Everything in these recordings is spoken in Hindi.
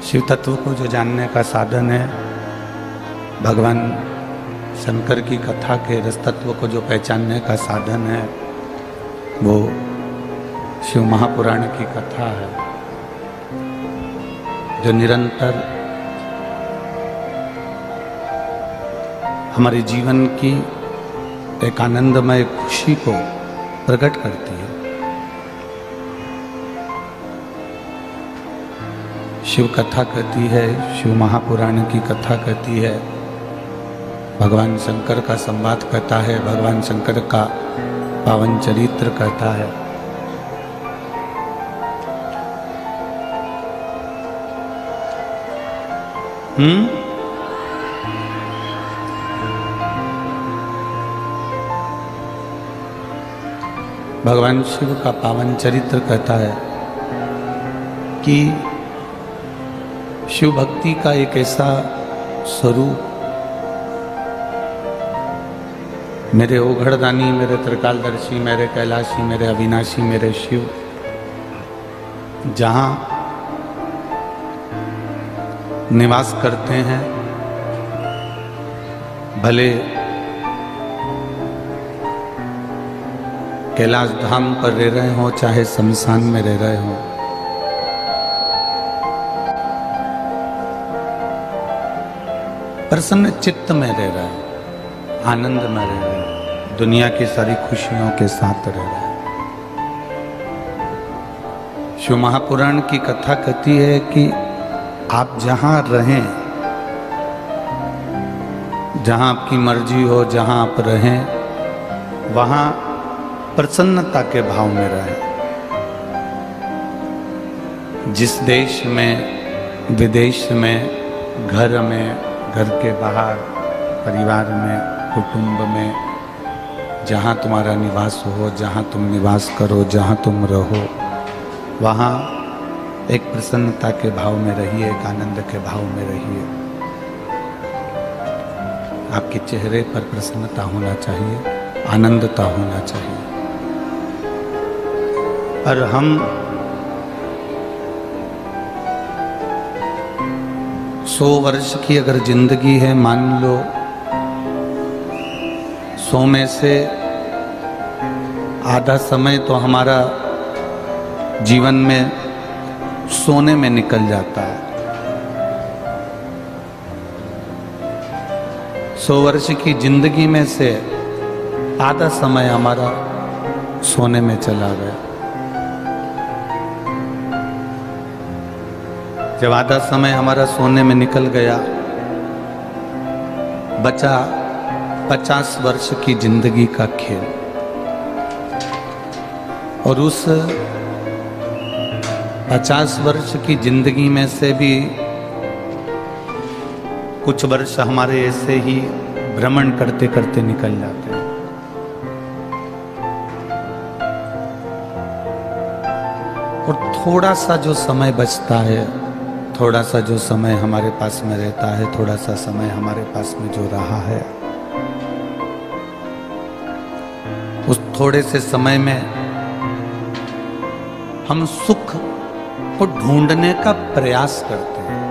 शिव तत्व को जो जानने का साधन है, भगवान शंकर की कथा के रस तत्व को जो पहचानने का साधन है, वो शिव महापुराण की कथा है, जो निरंतर हमारे जीवन की एक आनंदमय खुशी को प्रकट करती है। शिव कथा कहती है, शिव महापुराण की कथा कहती है, भगवान शंकर का संवाद कहता है, भगवान शंकर का पावन चरित्र कहता है। भगवान शिव का पावन चरित्र कहता है कि शिव भक्ति का एक ऐसा स्वरूप, मेरे ओघड़दानी, मेरे त्रिकालदर्शी, मेरे कैलाशी, मेरे अविनाशी, मेरे शिव, जहां निवास करते हैं, भले कैलाश धाम पर रह रहे हो चाहे शमशान में रह रहे हो, प्रसन्न चित्त में रह रहे हैं, आनंद में रह रहे हैं, दुनिया की सारी खुशियों के साथ रह रहे हैं। शिव महापुराण की कथा कहती है कि आप जहां रहें, जहां आपकी मर्जी हो, जहां आप रहें, वहां प्रसन्नता के भाव में रहें। जिस देश में, विदेश में, घर में, घर के बाहर, परिवार में, कुटुंब में, जहाँ तुम्हारा निवास हो, जहाँ तुम निवास करो, जहाँ तुम रहो, वहाँ एक प्रसन्नता के भाव में रहिए, एक आनंद के भाव में रहिए। आपके चेहरे पर प्रसन्नता होना चाहिए, आनंदता होना चाहिए। और हम 100 वर्ष की अगर जिंदगी है, मान लो 100 में से आधा समय तो हमारा जीवन में सोने में निकल जाता है। 100 वर्ष की जिंदगी में से आधा समय हमारा सोने में चला गया। जब आधा समय हमारा सोने में निकल गया, बचा 50 वर्ष की जिंदगी का खेल। और उस 50 वर्ष की जिंदगी में से भी कुछ वर्ष हमारे ऐसे ही भ्रमण करते करते निकल जाते हैं। और थोड़ा सा जो समय बचता है, थोड़ा सा जो समय हमारे पास में रहता है, थोड़ा सा समय हमारे पास में जो रहा है, उस थोड़े से समय में हम सुख को ढूंढने का प्रयास करते हैं।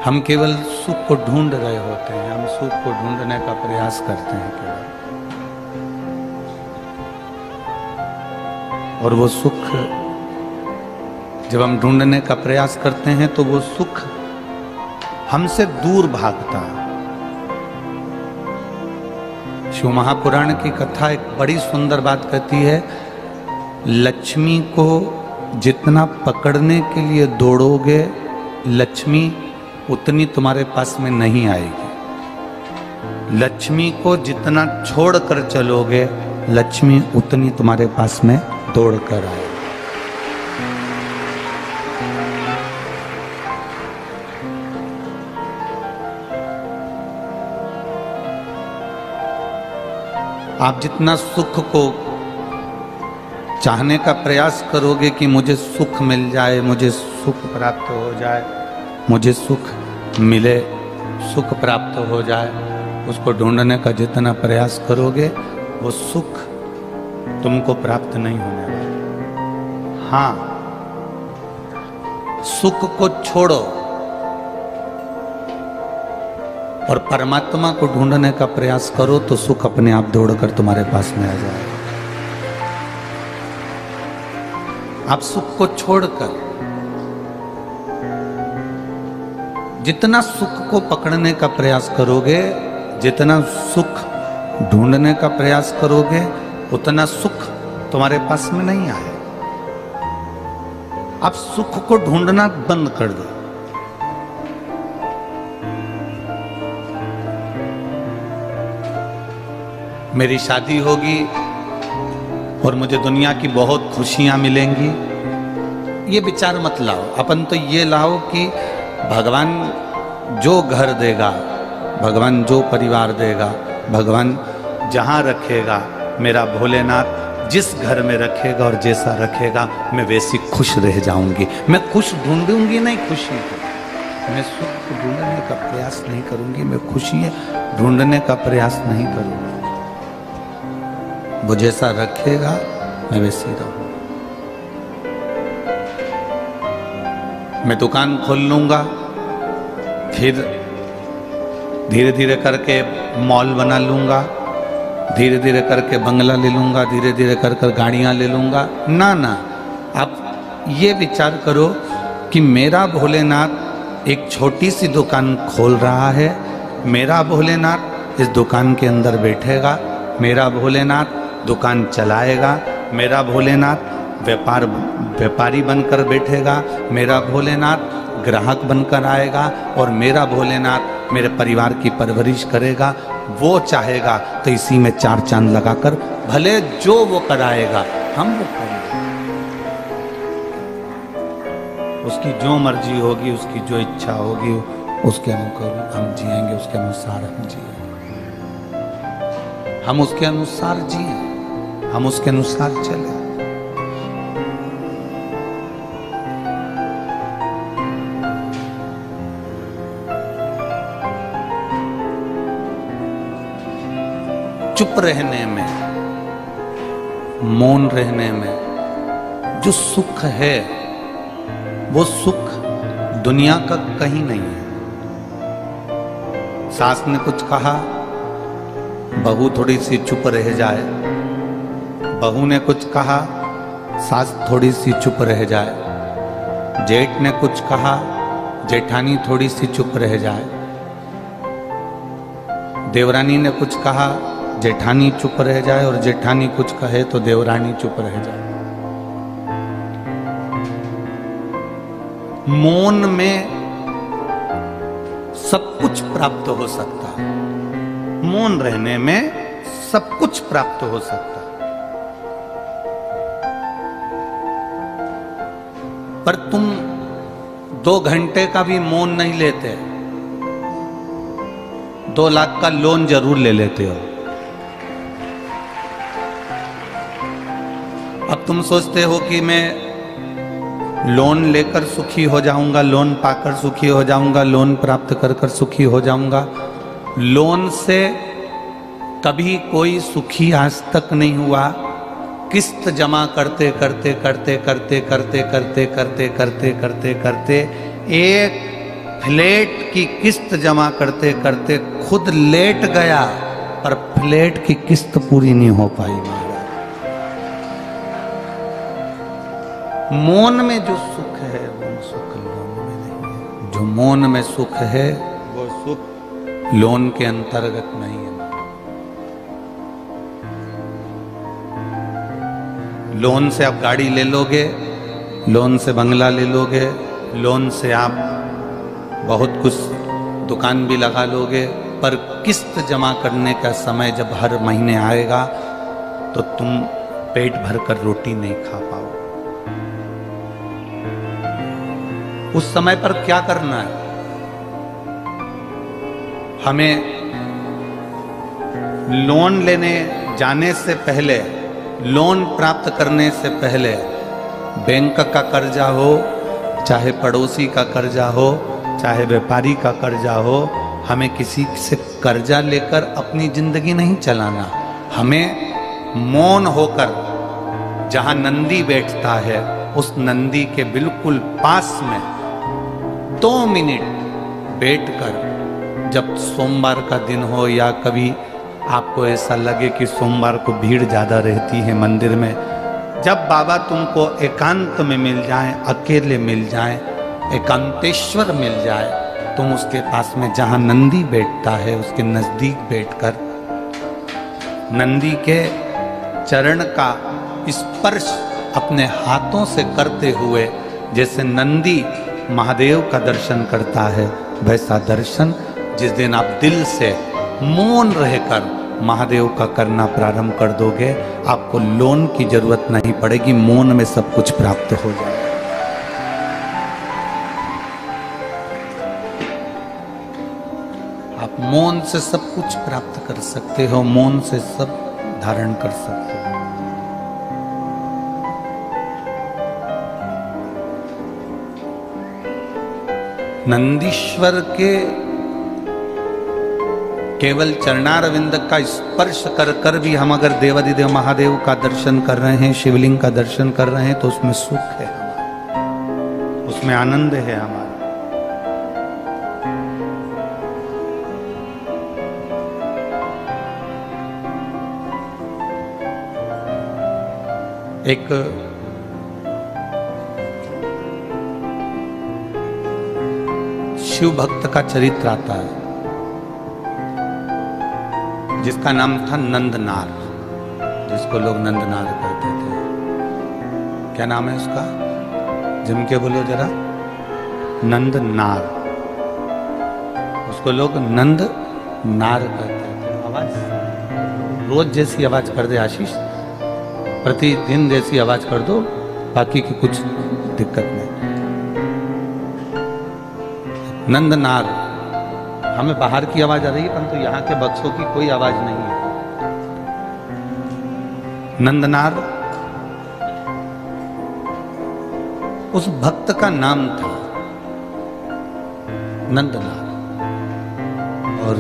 हम केवल सुख को ढूंढ रहे होते हैं, हम सुख को ढूंढने का प्रयास करते हैं केवल। और वो सुख जब हम ढूंढने का प्रयास करते हैं तो वो सुख हमसे दूर भागता है। शिव महापुराण की कथा एक बड़ी सुंदर बात कहती है, लक्ष्मी को जितना पकड़ने के लिए दौड़ोगे, लक्ष्मी उतनी तुम्हारे पास में नहीं आएगी। लक्ष्मी को जितना छोड़ कर चलोगे, लक्ष्मी उतनी तुम्हारे पास में दौड़ कर आए। आप जितना सुख को चाहने का प्रयास करोगे कि मुझे सुख मिल जाए, मुझे सुख प्राप्त हो जाए, मुझे सुख मिले, सुख प्राप्त हो जाए, उसको ढूंढने का जितना प्रयास करोगे, वो सुख तुमको प्राप्त नहीं होने वाला। हाँ, सुख को छोड़ो और परमात्मा को ढूंढने का प्रयास करो तो सुख अपने आप दौड़कर तुम्हारे पास में आ जाएगा। आप सुख को छोड़कर जितना सुख को पकड़ने का प्रयास करोगे, जितना सुख ढूंढने का प्रयास करोगे, उतना सुख तुम्हारे पास में नहीं आए। आप सुख को ढूंढना बंद कर दो। मेरी शादी होगी और मुझे दुनिया की बहुत खुशियां मिलेंगी, ये विचार मत लाओ। अपन तो ये लाओ कि भगवान जो घर देगा, भगवान जो परिवार देगा, भगवान जहां रखेगा, मेरा भोलेनाथ जिस घर में रखेगा और जैसा रखेगा, मैं वैसी खुश रह जाऊंगी। मैं खुश ढूंढूंगी नहीं खुशी को, मैं सुख को ढूंढने का प्रयास नहीं करूंगी, मैं खुशी ढूंढने का प्रयास नहीं करूंगी। वो जैसा रखेगा मैं वैसी रहूंगा। मैं दुकान खोल लूंगा, फिर धीरे धीरे करके मॉल बना लूंगा, धीरे धीरे करके बंगला ले लूंगा, धीरे धीरे कर गाड़ियां ले लूंगा। ना ना, आप ये विचार करो कि मेरा भोलेनाथ एक छोटी सी दुकान खोल रहा है, मेरा भोलेनाथ इस दुकान के अंदर बैठेगा, मेरा भोलेनाथ दुकान चलाएगा, मेरा भोलेनाथ व्यापारी बनकर बैठेगा, मेरा भोलेनाथ ग्राहक बनकर आएगा और मेरा भोलेनाथ मेरे परिवार की परवरिश करेगा। वो चाहेगा तो इसी में 4 चांद लगाकर भले जो वो कराएगा हम वो करेंगे। उसकी जो मर्जी होगी, उसकी जो इच्छा होगी, उसके अनुसार हम जिएंगे, उसके अनुसार हम जिएंगे, हम उसके अनुसार जिए, हम उसके अनुसार चले। चुप रहने में, मौन रहने में जो सुख है, वो सुख दुनिया का कहीं नहीं है। सास ने कुछ कहा, बहू थोड़ी सी चुप रह जाए, बहू ने कुछ कहा, सास थोड़ी सी चुप रह जाए, जेठ ने कुछ कहा, जेठानी थोड़ी सी चुप रह जाए, देवरानी ने कुछ कहा, जेठानी चुप रह जाए, और जेठानी कुछ कहे तो देवरानी चुप रह जाए। मौन में सब कुछ प्राप्त हो सकता है, मौन रहने में सब कुछ प्राप्त हो सकता है। पर तुम 2 घंटे का भी मौन नहीं लेते, 2 लाख का लोन जरूर ले लेते हो। अब तुम सोचते हो कि मैं लोन लेकर सुखी हो जाऊंगा, लोन पाकर सुखी हो जाऊंगा, लोन प्राप्त कर कर सुखी हो जाऊंगा। लोन से कभी कोई सुखी आज तक नहीं हुआ। किस्त जमा करते करते करते करते करते करते करते करते करते करते एक फ्लैट की किस्त जमा करते करते खुद लेट गया, पर फ्लैट की किस्त पूरी नहीं हो पाई। मौन में जो सुख है वो सुख लोन में नहीं है। जो मौन में सुख है वो सुख लोन के अंतर्गत नहीं है। लोन से आप गाड़ी ले लोगे, लोन से बंगला ले लोगे, लोन से आप बहुत कुछ दुकान भी लगा लोगे, पर किस्त जमा करने का समय जब हर महीने आएगा तो तुम पेट भरकर रोटी नहीं खा पाओ। उस समय पर क्या करना है? हमें लोन लेने जाने से पहले, लोन प्राप्त करने से पहले बैंक का कर्जा हो, चाहे पड़ोसी का कर्जा हो, चाहे व्यापारी का कर्जा हो, हमें किसी से कर्जा लेकर अपनी जिंदगी नहीं चलाना। हमें मौन होकर जहां नंदी बैठता है उस नंदी के बिल्कुल पास में 2 मिनट बैठकर, जब सोमवार का दिन हो या कभी आपको ऐसा लगे कि सोमवार को भीड़ ज्यादा रहती है मंदिर में, जब बाबा तुमको एकांत में मिल जाएं, अकेले मिल जाएं, एकांतेश्वर मिल जाए, तुम उसके पास में जहां नंदी बैठता है उसके नजदीक बैठकर नंदी के चरण का स्पर्श अपने हाथों से करते हुए, जैसे नंदी महादेव का दर्शन करता है, वैसा दर्शन जिस दिन आप दिल से मौन रहकर महादेव का करना प्रारंभ कर दोगे, आपको लोन की जरूरत नहीं पड़ेगी, मौन में सब कुछ प्राप्त हो जाएगा। आप मौन से सब कुछ प्राप्त कर सकते हो, मौन से सब धारण कर सकते हो। नंदीश्वर के केवल चरणारविंद का स्पर्श कर कर भी हम अगर देवाधिदेव महादेव का दर्शन कर रहे हैं, शिवलिंग का दर्शन कर रहे हैं, तो उसमें सुख है हमारा, उसमें आनंद है हमारा। एक शिव भक्त का चरित्र आता है जिसका नाम था नंदनार, जिसको लोग नंदनार कहते थे। क्या नाम है उसका? जम के बोलो जरा। नंदनार, उसको लोग नंदनार कहते थे। आवाज रोज जैसी आवाज कर दे आशीष, प्रतिदिन जैसी आवाज कर दो, बाकी की कुछ दिक्कत नहीं। नंदनार, हमें बाहर की आवाज आ रही है परंतु यहाँ के बक्सों की कोई आवाज नहीं है। नंदनार उस भक्त का नाम था, नंदनार। और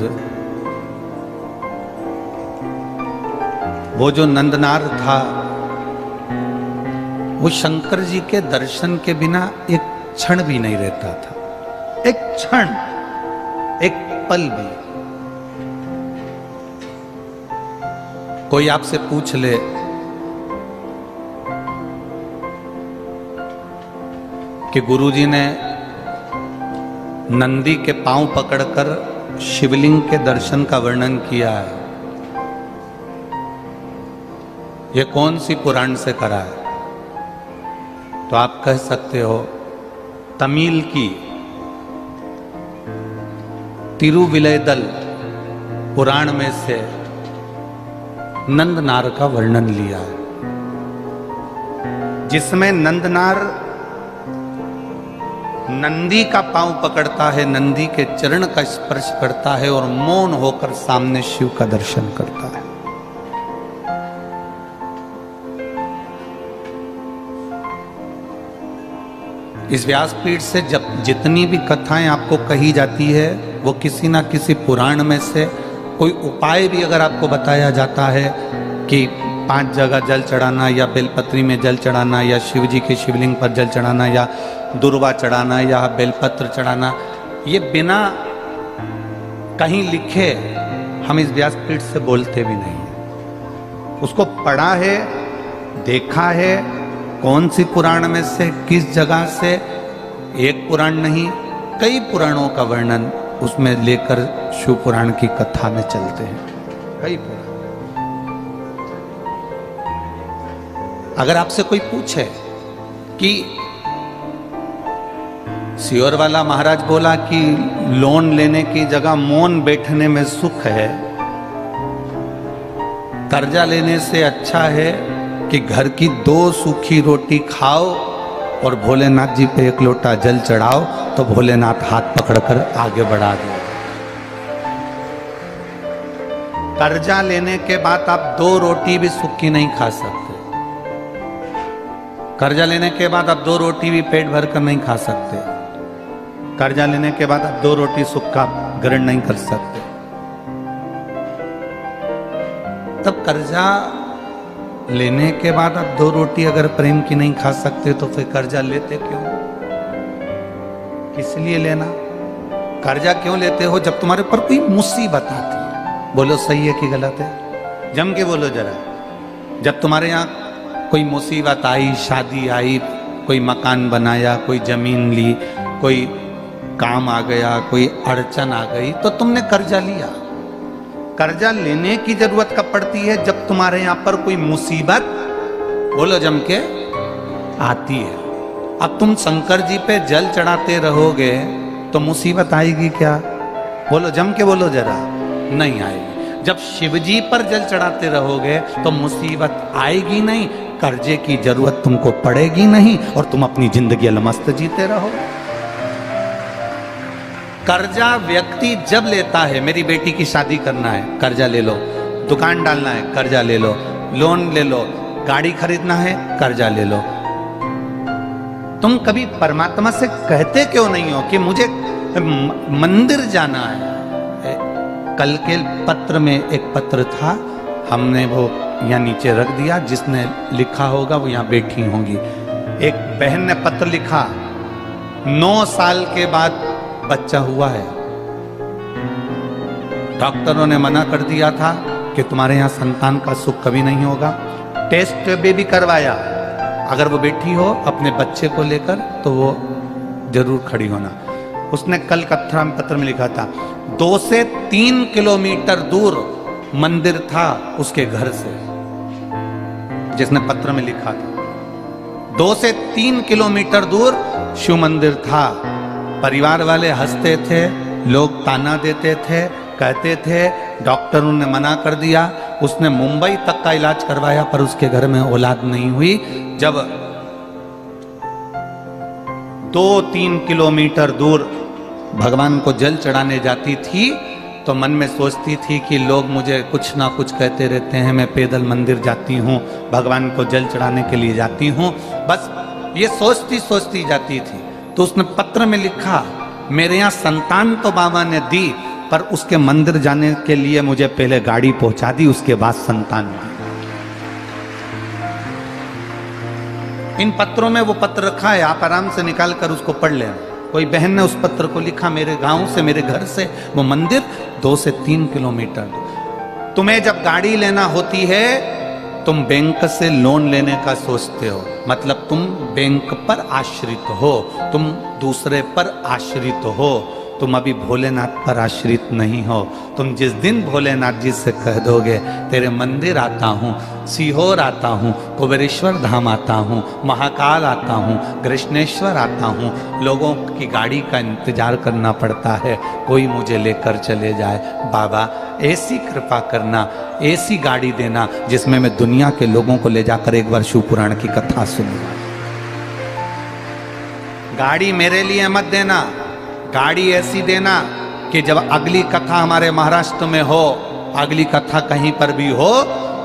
वो जो नंदनार था वो शंकर जी के दर्शन के बिना एक क्षण भी नहीं रहता था, एक क्षण, एक पल भी। कोई आपसे पूछ ले कि गुरुजी ने नंदी के पांव पकड़कर शिवलिंग के दर्शन का वर्णन किया है, ये कौन सी पुराण से करा है? तो आप कह सकते हो तमिल की तिरुविलयदल पुराण में से नंदनार का वर्णन लिया है, जिसमें नंदनार नंदी का पांव पकड़ता है, नंदी के चरण का स्पर्श करता है और मौन होकर सामने शिव का दर्शन करता है। इस व्यासपीठ से जब जितनी भी कथाएं आपको कही जाती है वो किसी ना किसी पुराण में से कोई उपाय भी अगर आपको बताया जाता है कि 5 जगह जल चढ़ाना या बेलपत्री में जल चढ़ाना या शिव जी के शिवलिंग पर जल चढ़ाना या दुर्वा चढ़ाना या बेलपत्र चढ़ाना, ये बिना कहीं लिखे हम इस व्यासपीठ से बोलते भी नहीं है। उसको पढ़ा है, देखा है, कौन सी पुराण में से किस जगह से, एक पुराण नहीं कई पुराणों का वर्णन उसमें लेकर शिव पुराण की कथा में चलते हैं, कई पुराण। अगर आपसे कोई पूछे कि सियोर वाला महाराज बोला कि लोन लेने की जगह मौन बैठने में सुख है, कर्जा लेने से अच्छा है कि घर की 2 सूखी रोटी खाओ और भोलेनाथ जी पे 1 लोटा जल चढ़ाओ, तो भोलेनाथ हाथ पकड़कर आगे बढ़ा दो। कर्जा लेने के बाद आप 2 रोटी भी सूखी नहीं खा सकते, कर्जा लेने के बाद आप 2 रोटी भी पेट भर कर नहीं खा सकते, कर्जा लेने के बाद आप 2 रोटी सूखा ग्रहण नहीं कर सकते। तब कर्जा लेने के बाद आप 2 रोटी अगर प्रेम की नहीं खा सकते तो फिर कर्जा लेते क्यों? किस लिए लेना? कर्जा क्यों लेते हो जब तुम्हारे ऊपर कोई मुसीबत आती है? बोलो सही है कि गलत है? जम के बोलो जरा। जब तुम्हारे यहाँ कोई मुसीबत आई, शादी आई, कोई मकान बनाया, कोई जमीन ली, कोई काम आ गया, कोई अड़चन आ गई, तो तुमने कर्जा लिया। कर्जा लेने की जरूरत कब पड़ती है? जब तुम्हारे यहां पर कोई मुसीबत, बोलो जम के, आती है। अब तुम शंकर जी पे जल चढ़ाते रहोगे तो मुसीबत आएगी क्या? बोलो जम के बोलो जरा। नहीं आएगी। जब शिव जी पर जल चढ़ाते रहोगे तो मुसीबत आएगी नहीं, कर्जे की जरूरत तुमको पड़ेगी नहीं और तुम अपनी जिंदगी अलमस्त जीते रहो। कर्जा व्यक्ति जब लेता है, मेरी बेटी की शादी करना है, कर्जा ले लो, दुकान डालना है, कर्जा ले लो, लोन ले लो, गाड़ी खरीदना है, कर्जा ले लो। तुम कभी परमात्मा से कहते क्यों नहीं हो कि मुझे मंदिर जाना है? कल के पत्र में एक पत्र था, हमने वो यहाँ नीचे रख दिया, जिसने लिखा होगा वो यहाँ बैठी होंगी। एक बहन ने पत्र लिखा, 9 साल के बाद बच्चा हुआ है, डॉक्टरों ने मना कर दिया था कि तुम्हारे यहाँ संतान का सुख कभी नहीं होगा। टेस्ट बेबी करवाया, अगर वो बैठी हो अपने बच्चे को लेकर तो वो जरूर खड़ी होना। उसने कल कथा में पत्र में लिखा था, 2 से 3 किलोमीटर दूर मंदिर था उसके घर से, जिसने पत्र में लिखा था 2 से 3 किलोमीटर दूर शिव मंदिर था। परिवार वाले हंसते थे, लोग ताना देते थे, कहते थे, डॉक्टरों ने मना कर दिया। उसने मुंबई तक का इलाज करवाया पर उसके घर में औलाद नहीं हुई। जब 2-3 किलोमीटर दूर भगवान को जल चढ़ाने जाती थी तो मन में सोचती थी कि लोग मुझे कुछ ना कुछ कहते रहते हैं, मैं पैदल मंदिर जाती हूँ, भगवान को जल चढ़ाने के लिए जाती हूँ, बस ये सोचती सोचती जाती थी। तो उसने पत्र में लिखा, मेरे यहाँ संतान तो बाबा ने दी पर उसके मंदिर जाने के लिए मुझे पहले गाड़ी पहुंचा दी, उसके बाद संतान दी। इन पत्रों में वो पत्र रखा है, आप आराम से निकाल कर उसको पढ़ लेना। कोई बहन ने उस पत्र को लिखा, मेरे गांव से, मेरे घर से वो मंदिर 2 से 3 किलोमीटर। तुम्हें जब गाड़ी लेना होती है तुम बैंक से लोन लेने का सोचते हो, मतलब तुम बैंक पर आश्रित हो, तुम दूसरे पर आश्रित हो, तुम अभी भोलेनाथ पर आश्रित नहीं हो। तुम जिस दिन भोलेनाथ जी से कह दोगे तेरे मंदिर आता हूँ, सीहोर आता हूँ, कुबेरेश्वर धाम आता हूँ, महाकाल आता हूँ, कृष्णेश्वर आता हूँ, लोगों की गाड़ी का इंतजार करना पड़ता है, कोई मुझे लेकर चले जाए। बाबा ऐसी कृपा करना, ऐसी गाड़ी देना जिसमें मैं दुनिया के लोगों को ले जाकर एक बार शिव पुराण की कथा सुनूं। गाड़ी मेरे लिए मत देना, गाड़ी ऐसी देना कि जब अगली कथा हमारे महाराष्ट्र में हो, अगली कथा कहीं पर भी हो,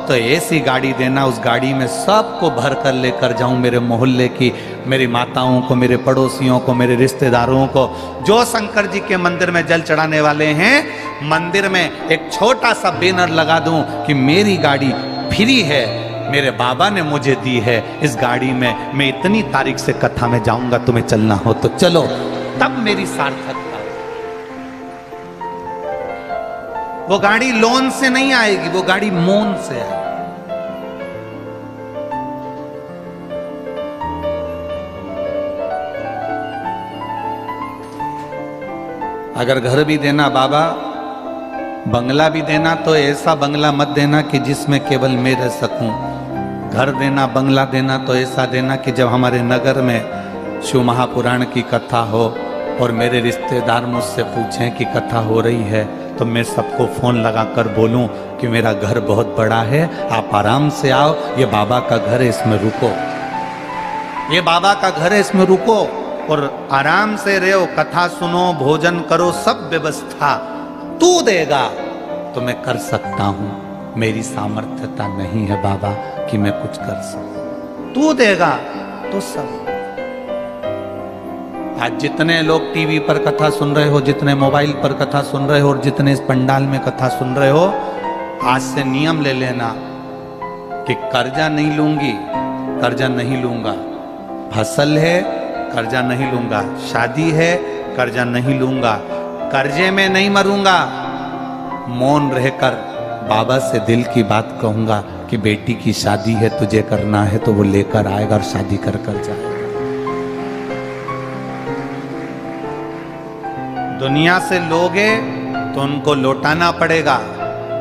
तो ऐसी गाड़ी देना, उस गाड़ी में सबको भर कर लेकर जाऊं, मेरे मोहल्ले की, मेरी माताओं को, मेरे पड़ोसियों को, मेरे रिश्तेदारों को, जो शंकर जी के मंदिर में जल चढ़ाने वाले हैं, मंदिर में एक छोटा सा बैनर लगा दूं कि मेरी गाड़ी फ्री है, मेरे बाबा ने मुझे दी है, इस गाड़ी में मैं इतनी तारीख से कथा में जाऊंगा, तुम्हें चलना हो तो चलो, तब मेरी सार्थकता। वो गाड़ी लोन से नहीं आएगी, वो गाड़ी मौन से आएगी। अगर घर भी देना बाबा, बंगला भी देना, तो ऐसा बंगला मत देना कि जिसमें केवल मैं रह सकूं। घर देना, बंगला देना तो ऐसा देना कि जब हमारे नगर में शिव महापुराण की कथा हो और मेरे रिश्तेदार मुझसे पूछें कि कथा हो रही है, तो मैं सबको फ़ोन लगाकर बोलूं कि मेरा घर बहुत बड़ा है, आप आराम से आओ, ये बाबा का घर है, इसमें रुको, ये बाबा का घर है, इसमें रुको और आराम से रहो, कथा सुनो, भोजन करो, सब व्यवस्था तू देगा तो मैं कर सकता हूं, मेरी सामर्थ्यता नहीं है बाबा कि मैं कुछ कर सकूं, तू देगा तो सब। आज जितने लोग टीवी पर कथा सुन रहे हो, जितने मोबाइल पर कथा सुन रहे हो और जितने इस पंडाल में कथा सुन रहे हो, आज से नियम ले लेना कि कर्जा नहीं लूंगी, कर्जा नहीं लूंगा, फसल है कर्जा नहीं लूंगा, शादी है कर्जा नहीं लूंगा, कर्जे में नहीं मरूंगा, मौन रहकर बाबा से दिल की बात कहूंगा कि बेटी की शादी है, तुझे करना है तो वो लेकर आएगा और शादी कर कर जाएगा। दुनिया से लोगे तो उनको लौटाना पड़ेगा,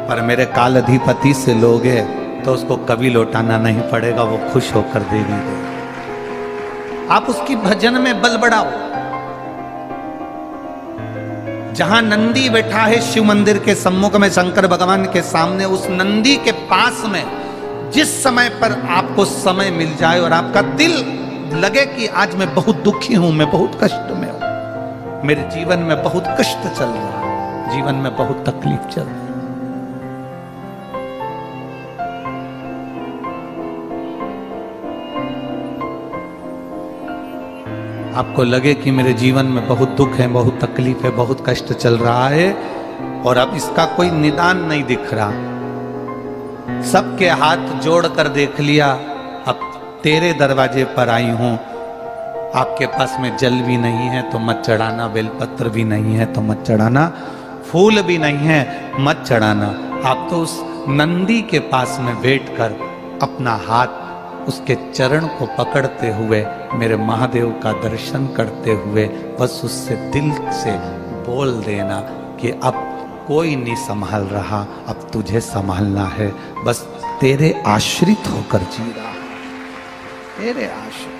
पर मेरे काल अधिपति से लोगे तो उसको कभी लौटाना नहीं पड़ेगा, वो खुश होकर देगी देगा। आप उसकी भजन में बल बढ़ाओ। जहां नंदी बैठा है शिव मंदिर के सम्मुख में, शंकर भगवान के सामने, उस नंदी के पास में जिस समय पर आपको समय मिल जाए और आपका दिल लगे कि आज मैं बहुत दुखी हूं, मैं बहुत कष्ट में हूं, मेरे जीवन में बहुत कष्ट चल रहा है, जीवन में बहुत तकलीफ चल रही है, आपको लगे कि मेरे जीवन में बहुत दुख है, बहुत तकलीफ है, बहुत कष्ट चल रहा है और अब इसका कोई निदान नहीं दिख रहा, सबके हाथ जोड़कर देख लिया, अब तेरे दरवाजे पर आई हूं, आपके पास में जल भी नहीं है तो मत चढ़ाना, बेलपत्र भी नहीं है तो मत चढ़ाना, फूल भी नहीं है मत चढ़ाना। आप तो उस नंदी के पास में बैठकर अपना हाथ उसके चरण को पकड़ते हुए मेरे महादेव का दर्शन करते हुए बस उससे दिल से बोल देना कि अब कोई नहीं संभाल रहा, अब तुझे संभालना है, बस तेरे आश्रित होकर जी रहा, तेरे आश्रित।